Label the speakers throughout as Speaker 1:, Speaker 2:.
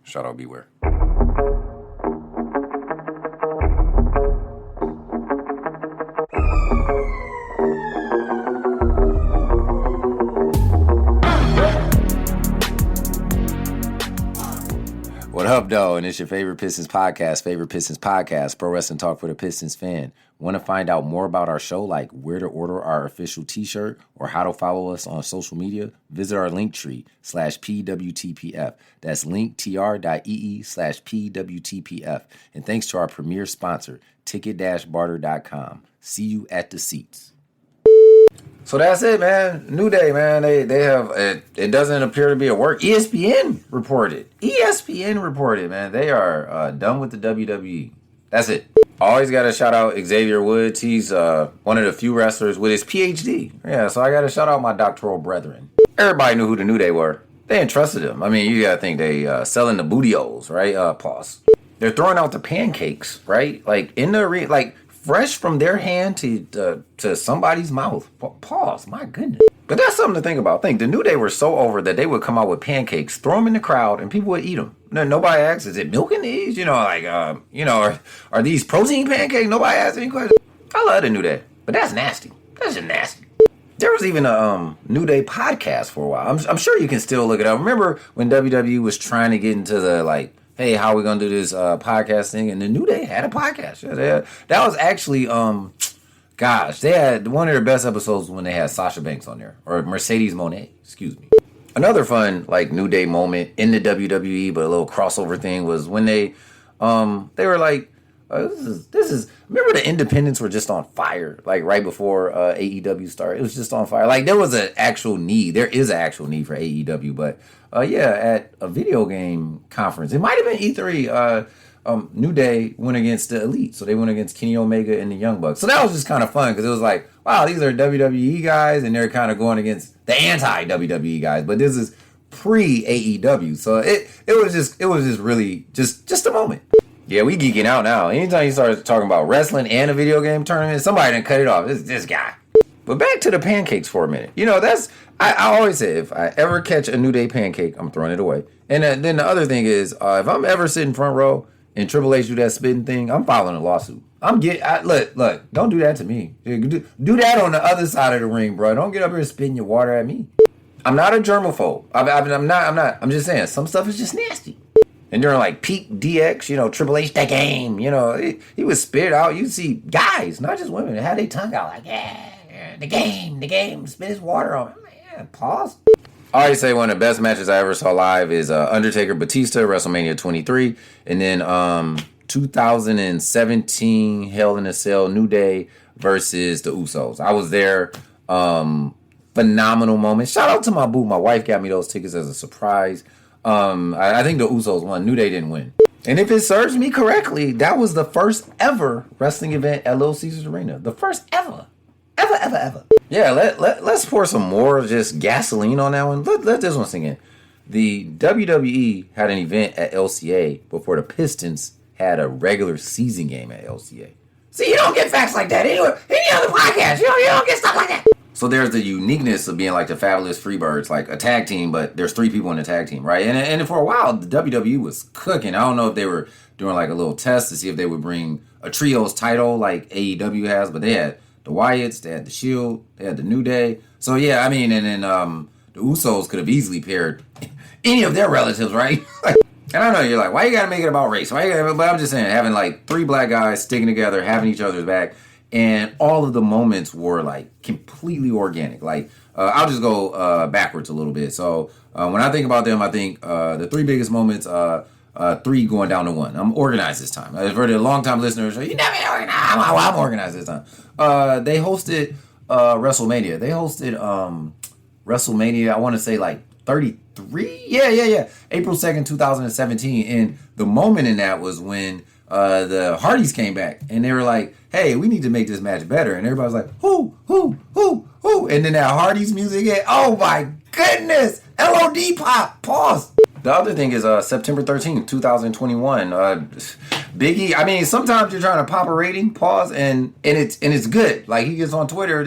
Speaker 1: Shout out Beware. What up, though? And it's your favorite Pistons podcast, Pro Wrestling Talk for the Pistons fan. Want to find out more about our show, like where to order our official t-shirt or how to follow us on social media? Visit our Linktree /PWTPF. That's linktr.ee/PWTPF. And thanks to our premier sponsor, ticket-barter.com. See you at the seats. So that's it, man. New Day, man. They have it doesn't appear to be a work. ESPN reported, man. They are done with the WWE. That's it. Always got to shout out Xavier Woods. He's one of the few wrestlers with his PhD. Yeah, so I got to shout out my doctoral brethren. Everybody knew who the New Day were. They entrusted them. I mean, you got to think they selling the booty-oles, right? Pause. They're throwing out the pancakes, right? Like in the fresh from their hand to somebody's mouth. Pause. My goodness. But that's something to think about. Think the New Day were so over that they would come out with pancakes, throw them in the crowd, and people would eat them. Nobody asks, is it milk in these? Are these protein pancakes? Nobody asks any questions. I love the New Day, but that's nasty. That's just nasty. There was even a New Day podcast for a while. I'm sure you can still look it up. Remember when WWE was trying to get into the hey, how are we going to do this podcast thing? And the New Day had a podcast. Yeah, that was actually, they had one of their best episodes when they had Sasha Banks on there. Or Mercedes Moné, excuse me. Another fun, New Day moment in the WWE, but a little crossover thing was when they were like, this is, remember the independents were just on fire, right before AEW started. It was just on fire. There was an actual need. There is an actual need for AEW, but at a video game conference, it might have been E3, New Day went against the Elite. So they went against Kenny Omega and the Young Bucks. So that was just kind of fun because it was like, wow, these are WWE guys and they're kind of going against the anti-WWE guys. But this is pre-AEW. So it was just really just a moment. Yeah, we geeking out now. Anytime you start talking about wrestling and a video game tournament, somebody done cut it off. It's this guy. But back to the pancakes for a minute. I always say, if I ever catch a New Day pancake, I'm throwing it away. And then the other thing is, if I'm ever sitting front row and Triple H do that spitting thing, I'm filing a lawsuit. Look, don't do that to me. Do that on the other side of the ring, bro. Don't get up here spitting your water at me. I'm not a germaphobe. I'm not. I'm just saying, some stuff is just nasty. And during peak DX, Triple H, the game, he would spit out. You see guys, not just women, had their tongue out the game, spit his water on. Man, pause. I always say one of the best matches I ever saw live is Undertaker Batista, WrestleMania 23. And then 2017 Hell in a Cell, New Day versus the Usos. I was there. Phenomenal moment. Shout out to my boo. My wife got me those tickets as a surprise. I think the Usos won. New Day didn't win. And if it serves me correctly, that was the first ever wrestling event at Little Caesars Arena. The first ever. Ever. Yeah, let's pour some more just gasoline on that one. Let this one sink in. The WWE had an event at LCA before the Pistons had a regular season game at LCA. See, you don't get facts like that anywhere. Any other podcast, you don't get stuff like that. So there's the uniqueness of being the Fabulous Freebirds, a tag team, but there's three people in the tag team, right? And for a while, the WWE was cooking. I don't know if they were doing a little test to see if they would bring a trios title like AEW has, but they had the Wyatts, they had the Shield, they had the New Day. So yeah, and then the Usos could have easily paired any of their relatives, right? And I know you're like, why you gotta make it about race? But I'm just saying, having three black guys sticking together, having each other's back. And all of the moments were completely organic. I'll just go backwards a little bit. So when I think about them, I think the three biggest moments, three going down to one. I'm organized this time. For the long-time listeners, you never organized. I'm organized this time. They hosted WrestleMania. They hosted WrestleMania, I want to say 33? Yeah. April 2nd, 2017. And the moment in that was when the Hardys came back. And they were like, hey, we need to make this match better. And everybody's like, who? And then that Hardys music hit. Oh, my goodness. LOD pop. Pause. The other thing is September 13th, 2021. Biggie, I mean, sometimes you're trying to pop a rating, pause, and it's good. He gets on Twitter.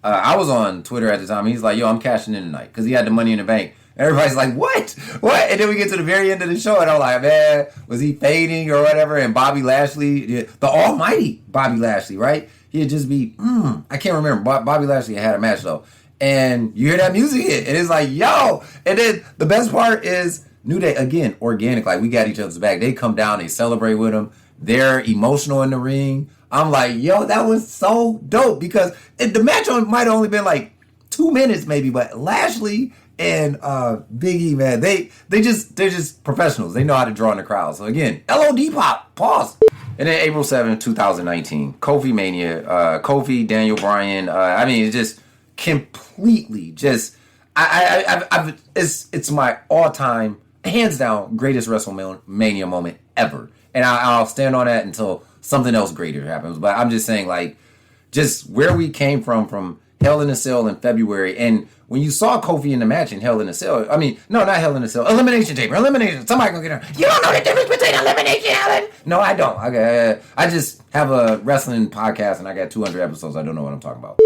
Speaker 1: I was on Twitter at the time. He's like, yo, I'm cashing in tonight because he had the Money in the Bank. Everybody's like, what? What? And then we get to the very end of the show, and I'm like, man, was he fading or whatever? And Bobby Lashley, the almighty Bobby Lashley, right? He'd just be, I can't remember. Bobby Lashley had a match, though. And you hear that music hit, and it's like, yo. And then the best part is New Day, again, organic. Like, we got each other's back. They come down, they celebrate with him. They're emotional in the ring. I'm like, yo, that was so dope. Because the match might have only been like 2 minutes maybe, but Lashley and Big E, man, they're just professionals. They know how to draw in the crowd. So again, LOD pop, pause. And then April 7th, 2019, Kofi Mania, Kofi, Daniel Bryan. I mean, it's just completely just, it's my all-time, hands down, greatest WrestleMania moment ever. And I'll stand on that until something else greater happens. But I'm just saying, like, just where we came from Hell in a Cell in February. And when you saw Kofi in the match in Hell in a Cell, I mean, no, not Hell in a Cell, Elimination Chamber, Elimination. Somebody gonna get her. You don't know the difference between Elimination, Ellen? No, I don't. I just have a wrestling podcast and I got 200 episodes. I don't know what I'm talking about.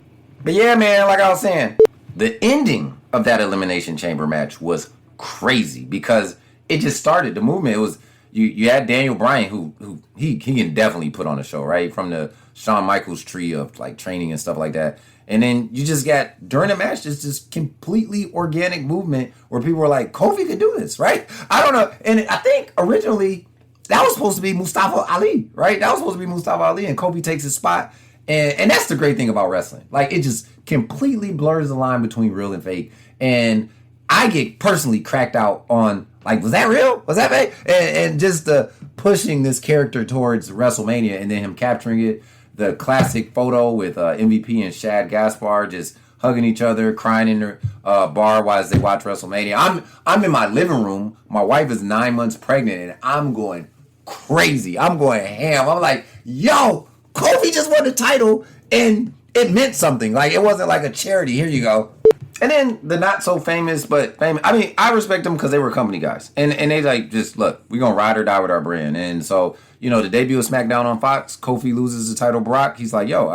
Speaker 1: But yeah, man, like I was saying, the ending of that Elimination Chamber match was crazy because it just started the movement. It was you had Daniel Bryan who he can definitely put on a show, right? From the Shawn Michaels tree of like training and stuff like that. And then you just got, during the match, just completely organic movement where people were like, Kofi could do this, right? I don't know. And I think originally that was supposed to be Mustafa Ali, right? That was supposed to be Mustafa Ali, and Kofi takes his spot. And that's the great thing about wrestling. Like, it just completely blurs the line between real and fake. And I get personally cracked out on, like, was that real? Was that fake? And just pushing this character towards WrestleMania and then him capturing it. The classic photo with MVP and Shad Gaspard just hugging each other, crying in their bar while they watch WrestleMania. I'm in my living room. My wife is 9 months pregnant, and I'm going crazy. I'm going ham. I'm like, yo, Kofi just won the title, and it meant something. Like, it wasn't like a charity. Here you go. And then the not so famous, but famous. I mean, I respect them because they were company guys. And they like, just, look, we're going to ride or die with our brand. And so, you know, the debut of SmackDown on Fox, Kofi loses the title, Brock. He's like, yo,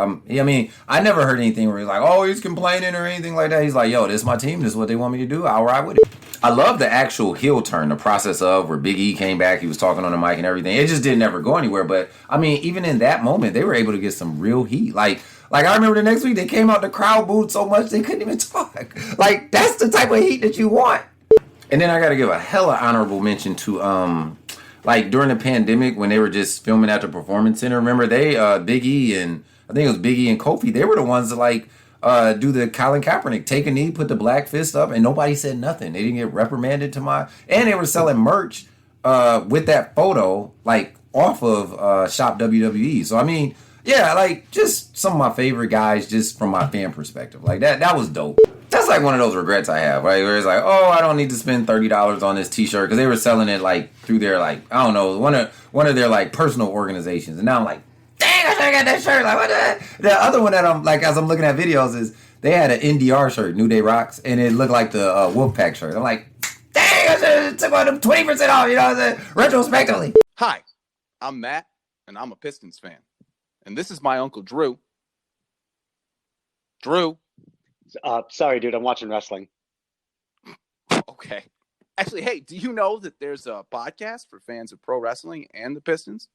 Speaker 1: I never heard anything where he's like, oh, he's complaining or anything like that. He's like, yo, this is my team. This is what they want me to do. I'll ride with it. I love the actual heel turn, the process of where Big E came back. He was talking on the mic and everything. It just didn't ever go anywhere. But, I mean, even in that moment, they were able to get some real heat. Like I remember the next week, they came out, the crowd booed so much they couldn't even talk. Like, that's the type of heat that you want. And then I got to give a hella honorable mention to, like, during the pandemic when they were just filming at the Performance Center. Remember, they, Big E and, I think it was Big E and Kofi, they were the ones that, like, do the Colin Kaepernick, take a knee, put the black fist up, and nobody said nothing. They didn't get reprimanded and they were selling merch with that photo, like, off of Shop WWE. So, I mean, yeah, like, just some of my favorite guys just from my fan perspective. Like, that was dope. That's like one of those regrets I have, right? Where it's like, oh, I don't need to spend $30 on this t-shirt because they were selling it, like, through their, like, I don't know, one of their, like, personal organizations. And now I'm like, dang, I should have got that shirt. Like, what the other one that I'm, like, as I'm looking at videos is they had an NDR shirt, New Day Rocks, and it looked like the Wolfpack shirt. I'm like, dang, I should have took one of them 20% off, you know what I'm saying? Retrospectively.
Speaker 2: Hi, I'm Matt, and I'm a Pistons fan. And this is my Uncle Drew. Drew.
Speaker 3: Sorry, dude, I'm watching wrestling.
Speaker 2: Okay. Actually, hey, do you know that there's a podcast for fans of pro wrestling and the Pistons?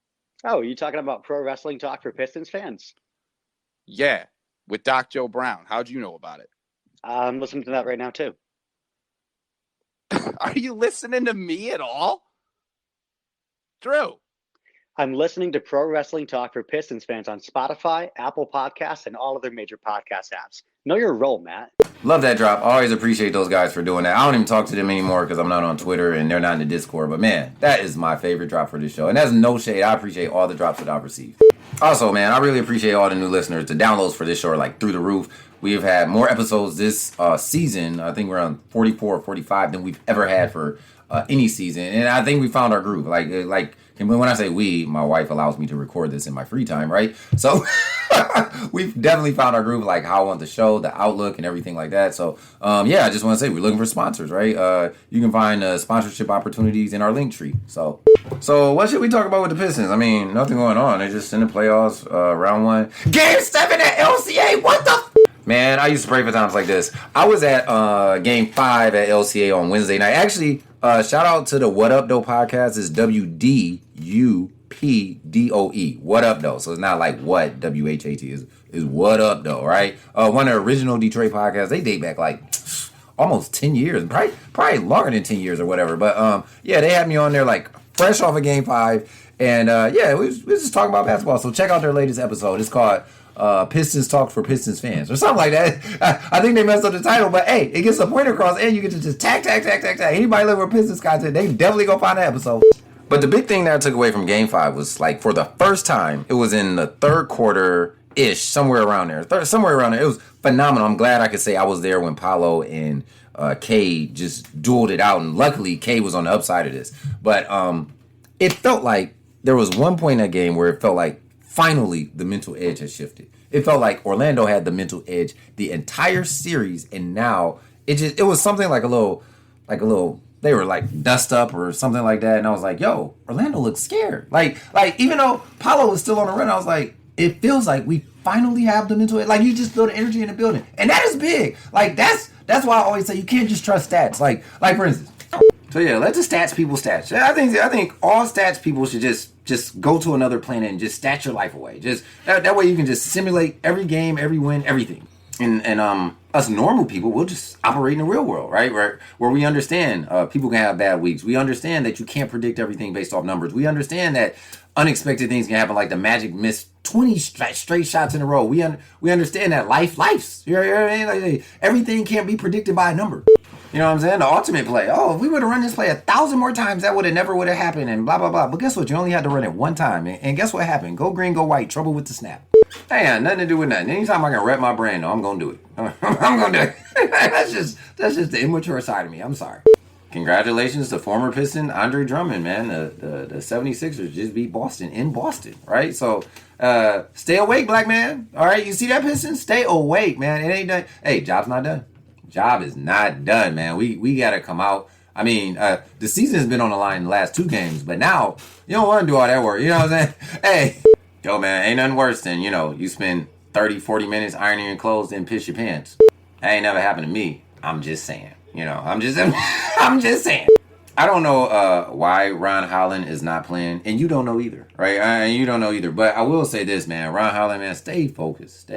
Speaker 3: Oh, you talking about pro wrestling talk for Pistons fans?
Speaker 2: Yeah, with Doc Joe Brown. How'd you know about it?
Speaker 3: I'm listening to that right now, too.
Speaker 2: Are you listening to me at all? Drew.
Speaker 3: I'm listening to Pro Wrestling Talk for Pistons fans on Spotify, Apple Podcasts, and all other major podcast apps. Know your role, Matt.
Speaker 1: Love that drop. I always appreciate those guys for doing that. I don't even talk to them anymore because I'm not on Twitter and they're not in the Discord. But, man, that is my favorite drop for this show. And that's no shade. I appreciate all the drops that I've received. Also, man, I really appreciate all the new listeners. The downloads for this show are, like, through the roof. We've had more episodes this season. I think we're on 44 or 45 than we've ever had for any season. And I think we found our groove. Like when I say we, my wife allows me to record this in my free time, right? So we've definitely found our groove, like how I want the show, the outlook, and everything like that. So, yeah, I just want to say we're looking for sponsors, right? You can find sponsorship opportunities in our link tree. So what should we talk about with the Pistons? I mean, nothing going on. They're just in the playoffs, round one. Game 7 at LCA. What the Man, I used to pray for times like this. I was at Game 5 at LCA on Wednesday night. Actually, shout out to the What Up Though podcast. It's WDUPDOE. What Up Though. So it's not like what WHAT is What Up Though, right? One of the original Detroit podcasts. They date back like almost 10 years. Probably longer than 10 years or whatever. But yeah, they had me on there like fresh off of Game 5. And yeah, we was just talking about basketball. So check out their latest episode. It's called Pistons Talk for Pistons Fans or something like that. I think they messed up the title, but hey, it gets the point across and you get to just tag. Anybody looking for Pistons content, they definitely go find that episode. But the big thing that I took away from Game 5 was like for the first time, it was in the third quarter-ish, somewhere around there. It was phenomenal. I'm glad I could say I was there when Paolo and K just dueled it out. And luckily, K was on the upside of this. But it felt like there was one point in that game where it felt like finally the mental edge has shifted. It felt like Orlando had the mental edge the entire series, and now it was something like a little they were like dust up or something like that, and I was like, yo, Orlando looks scared. Like even though Paolo was still on the run, I was like, it feels like we finally have the mental edge. Like you just feel the energy in the building, and that is big. Like that's why I always say you can't just trust stats. Like for instance. So yeah, let the stats people stats. I think all stats people should just go to another planet and just stat your life away. Just that way you can just simulate every game, every win, everything. And us normal people will just operate in the real world, right? Where we understand people can have bad weeks. We understand that you can't predict everything based off numbers. We understand that unexpected things can happen, like the Magic missed 20 straight shots in a row. We understand that life's. You know what I mean? Like, everything can't be predicted by a number. You know what I'm saying? The ultimate play. Oh, if we would have run this play 1,000 more times, that never would have happened and blah, blah, blah. But guess what? You only had to run it one time. And guess what happened? Go green, go white. Trouble with the snap. That ain't nothing to do with nothing. Anytime I can rep my brain, I'm going to do it. I'm going to do it. That's just the immature side of me. I'm sorry. Congratulations to former Piston Andre Drummond, man. The 76ers just beat Boston in Boston, right? So stay awake, black man. All right, you see that, Pistons? Stay awake, man. It ain't done. Hey, job's not done. Job is not done, man. We got to come out. I mean, the season has been on the line in the last 2 games, but now you don't want to do all that work. You know what I'm saying? Hey, yo, man, ain't nothing worse than, you spend 30, 40 minutes ironing your clothes and piss your pants. That ain't never happened to me. I'm just saying. I'm just saying. I don't know why Ron Holland is not playing, and you don't know either, right? You don't know either. But I will say this, man. Ron Holland, man, stay focused,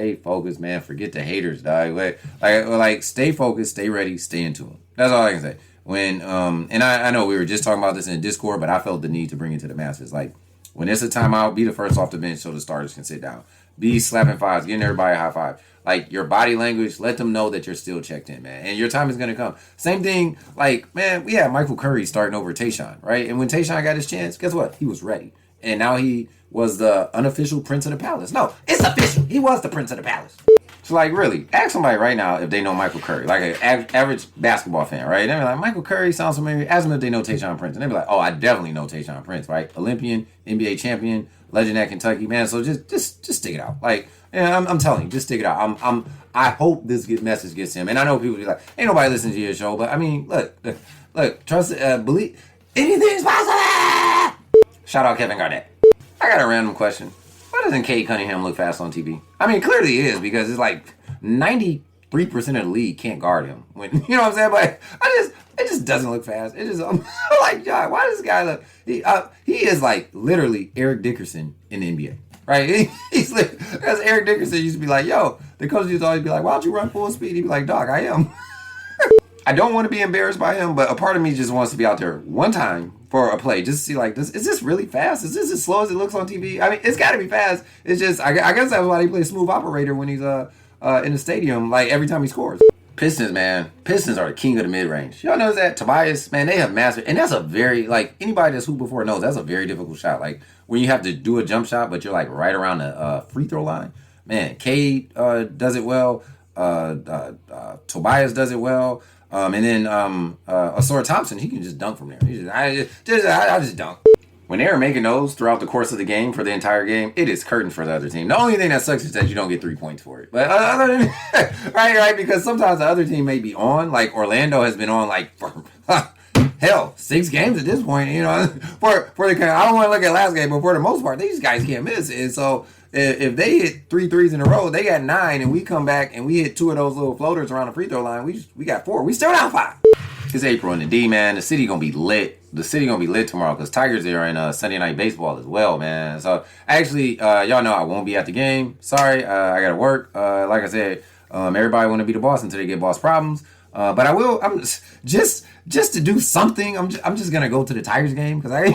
Speaker 1: man. Forget the haters, dog. Like, stay focused, stay ready, stay into them. That's all I can say. When and I know we were just talking about this in Discord, but I felt the need to bring it to the masses. Like, when it's a timeout, be the first off the bench so the starters can sit down. Be slapping fives, getting everybody a high five. Like, your body language, let them know that you're still checked in, man. And your time is going to come. Same thing, like, man, we had Michael Curry starting over Tayshaun, right? And when Tayshaun got his chance, guess what? He was ready. And now he was the unofficial Prince of the Palace. No, it's official. He was the Prince of the Palace. So, like, really, ask somebody right now if they know Michael Curry. Like, an average basketball fan, right? They'll be like, Michael Curry sounds familiar. Ask them if they know Tayshaun Prince. And they'll be like, oh, I definitely know Tayshaun Prince, right? Olympian, NBA champion, legend at Kentucky. Man, so just stick it out. Like, yeah, I'm telling you, just stick it out. I hope this message gets him. And I know people be like, ain't nobody listening to your show. But, I mean, look, trust, believe, anything's possible! Shout out Kevin Garnett. I got a random question. Why doesn't Cade Cunningham look fast on TV? I mean, clearly he is, because it's like 93% of the league can't guard him. When, you know what I'm saying? But it just doesn't look fast. It just, I'm like, God, why does this guy look? He is like literally Eric Dickerson in the NBA, right? He's like, because Eric Dickerson used to be like, yo, the coach used to always be like, why don't you run full speed? He'd be like, dog, I am. I don't want to be embarrassed by him, but a part of me just wants to be out there one time for a play, just to see, like, is this really fast? Is this as slow as it looks on TV? I mean, it's got to be fast. It's just, I guess that's why he plays smooth operator when he's in the stadium, like, every time he scores. Pistons, man. Pistons are the king of the mid-range. Y'all notice that? Tobias, man, they have mastered, and that's a very, like, anybody that's hooped before knows that's a very difficult shot. Like, when you have to do a jump shot, but you're, like, right around the free throw line. Man, Cade does it well. Tobias does it well. And then Asor Thompson, he can just dunk from there. I just dunk. When they were making those throughout the course of the game, for the entire game, it is curtains for the other team. The only thing that sucks is that you don't get 3 points for it. But other than right, because sometimes the other team may be on. Like Orlando has been on like for hell 6 games at this point. You know, for the I don't want to look at last game, but for the most part, these guys can't miss. And so if they hit 3 threes in a row, they got 9, and we come back and we hit 2 of those little floaters around the free throw line. We got 4. We still down 5. It's April in the D, man. The city gonna be lit. The city gonna be lit tomorrow because Tigers are in Sunday Night Baseball as well, man. So actually, y'all know I won't be at the game. Sorry, I gotta work. Like I said, everybody want to be the boss until they get boss problems. But I will. I'm just to do something. I'm just gonna go to the Tigers game because I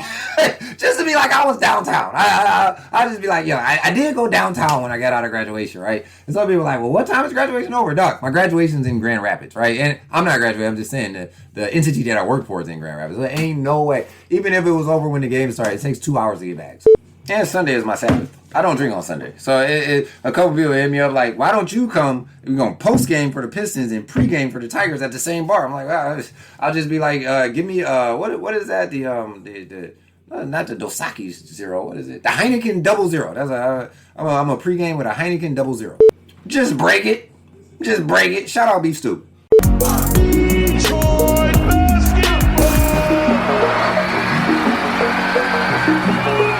Speaker 1: just to be like I was downtown. I just be like, yo, I did go downtown when I got out of graduation, right? And some people are like, well, what time is graduation over, Doc? My graduation's in Grand Rapids, right? And I'm not graduating. I'm just saying the entity that I work for is in Grand Rapids. So there ain't no way. Even if it was over when the game started, it takes 2 hours to get back. And Sunday is my Sabbath. I don't drink on Sunday. So a couple people hit me up like, why don't you come? We're going to post game for the Pistons and pre-game for the Tigers at the same bar. I'm like, well, I'll just be like, give me, what is that? The not the Dosaki Zero. What is it? The Heineken 00. That's I'm a pre-game with a Heineken 00. Just break it. Just break it. Shout out Beef Stew.
Speaker 4: Detroit basketball.